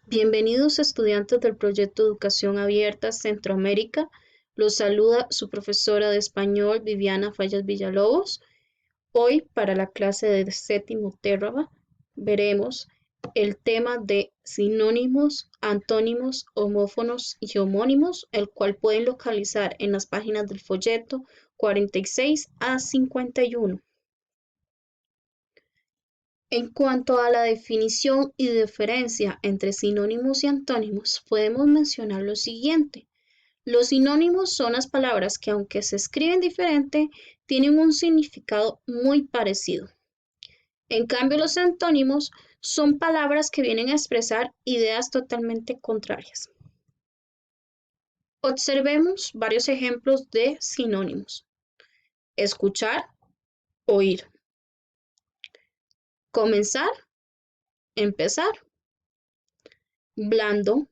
Bienvenidos estudiantes del proyecto Educación Abierta Centroamérica. Los saluda su profesora de español Viviana Fallas Villalobos. Hoy para la clase de séptimo Terraba veremos el tema de sinónimos, antónimos, homófonos y homónimos, el cual pueden localizar en las páginas del folleto 46 a 51. En cuanto a la definición y diferencia entre sinónimos y antónimos, podemos mencionar lo siguiente. Los sinónimos son las palabras que, aunque se escriben diferente, tienen un significado muy parecido. En cambio, los antónimos son palabras que vienen a expresar ideas totalmente contrarias. Observemos varios ejemplos de sinónimos. Escuchar, oír. Comenzar, empezar. Blando,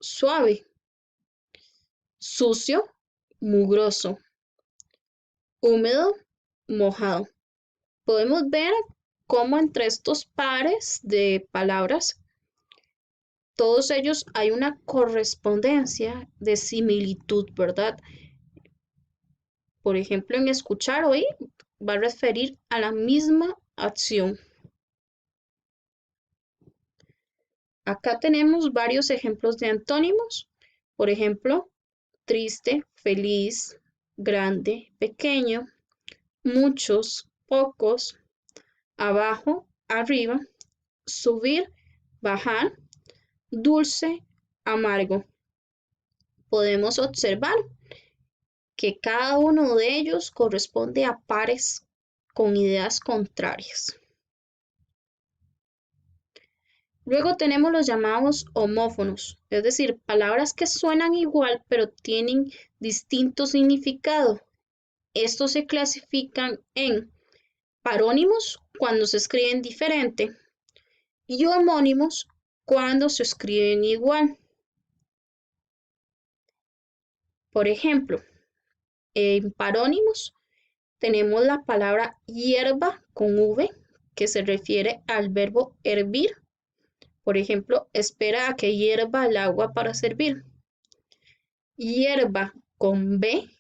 suave. Sucio, mugroso. Húmedo, mojado. Podemos ver cómo entre estos pares de palabras, todos ellos hay una correspondencia de similitud, ¿verdad? Por ejemplo, en escuchar hoy va a referir a la misma acción. Acá tenemos varios ejemplos de antónimos. Por ejemplo, triste, feliz, grande, pequeño, muchos, pocos, abajo, arriba, subir, bajar, dulce, amargo. Podemos observar que cada uno de ellos corresponde a pares con ideas contrarias. Luego tenemos los llamados homófonos, es decir, palabras que suenan igual pero tienen distinto significado. Estos se clasifican en parónimos cuando se escriben diferente y homónimos cuando se escriben igual. Por ejemplo, en parónimos tenemos la palabra hierba con V, que se refiere al verbo hervir. Por ejemplo, espera a que hierva el agua para servir. Hierba con B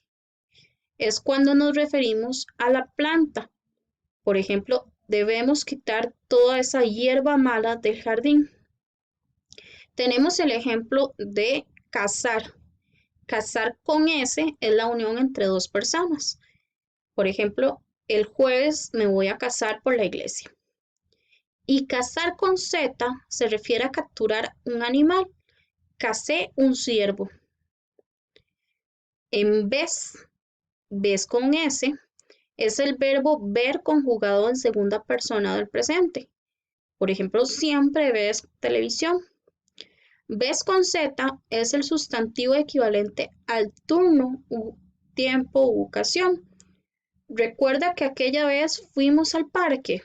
es cuando nos referimos a la planta. Por ejemplo, debemos quitar toda esa hierba mala del jardín. Tenemos el ejemplo de casar. Casar con S es la unión entre dos personas. Por ejemplo, el jueves me voy a casar por la iglesia. Y cazar con Z se refiere a capturar un animal. Cacé un ciervo. En ves con S, es el verbo ver conjugado en segunda persona del presente. Por ejemplo, siempre ves televisión. Ves con Z es el sustantivo equivalente al turno, tiempo u ocasión. Recuerda que aquella vez fuimos al parque.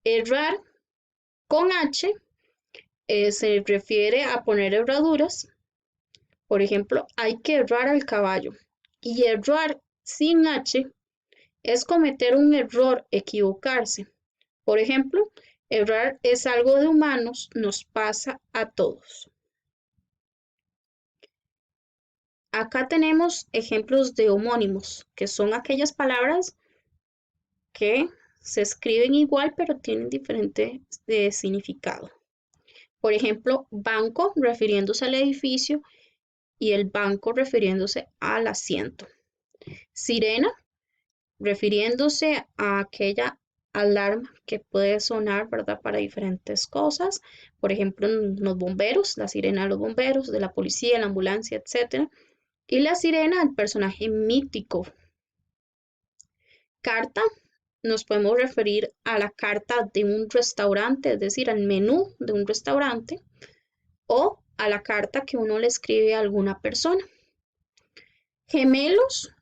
Errar con H se refiere a poner herraduras. Por ejemplo, hay que errar al caballo. Y errar sin H es cometer un error, equivocarse. Por ejemplo, errar es algo de humanos, nos pasa a todos. Acá tenemos ejemplos de homónimos, que son aquellas palabras que se escriben igual pero tienen diferente significado. Por ejemplo, banco refiriéndose al edificio y el banco refiriéndose al asiento. Sirena refiriéndose a aquella alarma que puede sonar, ¿verdad? Para diferentes cosas. Por ejemplo, los bomberos, la sirena de los bomberos, de la policía, la ambulancia, etc. Y la sirena, el personaje mítico. Carta, nos podemos referir a la carta de un restaurante, es decir, al menú de un restaurante, o a la carta que uno le escribe a alguna persona. Gemelos,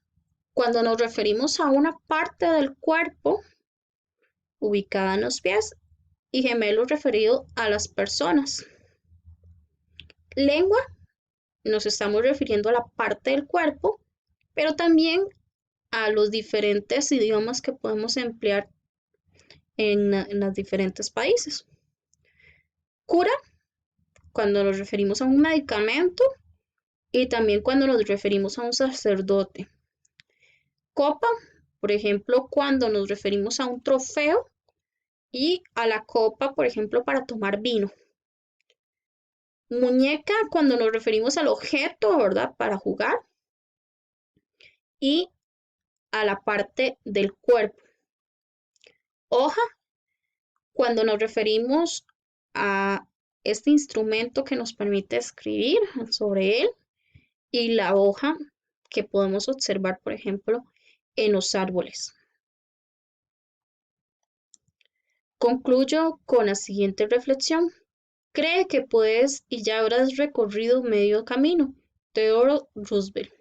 cuando nos referimos a una parte del cuerpo ubicada en los pies, y gemelos referido a las personas. Lengua, nos estamos refiriendo a la parte del cuerpo, pero también a los diferentes idiomas que podemos emplear en los diferentes países. cuando nos referimos a un medicamento y también cuando nos referimos a un sacerdote. Copa, por ejemplo, cuando nos referimos a un trofeo y a la copa, por ejemplo, para tomar vino. Muñeca, cuando nos referimos al objeto, ¿verdad? Para jugar y a la parte del cuerpo. Hoja, cuando nos referimos a este instrumento que nos permite escribir sobre él y la hoja que podemos observar, por ejemplo, en los árboles. Concluyo con la siguiente reflexión. Cree que puedes y ya habrás recorrido medio camino. Theodore Roosevelt.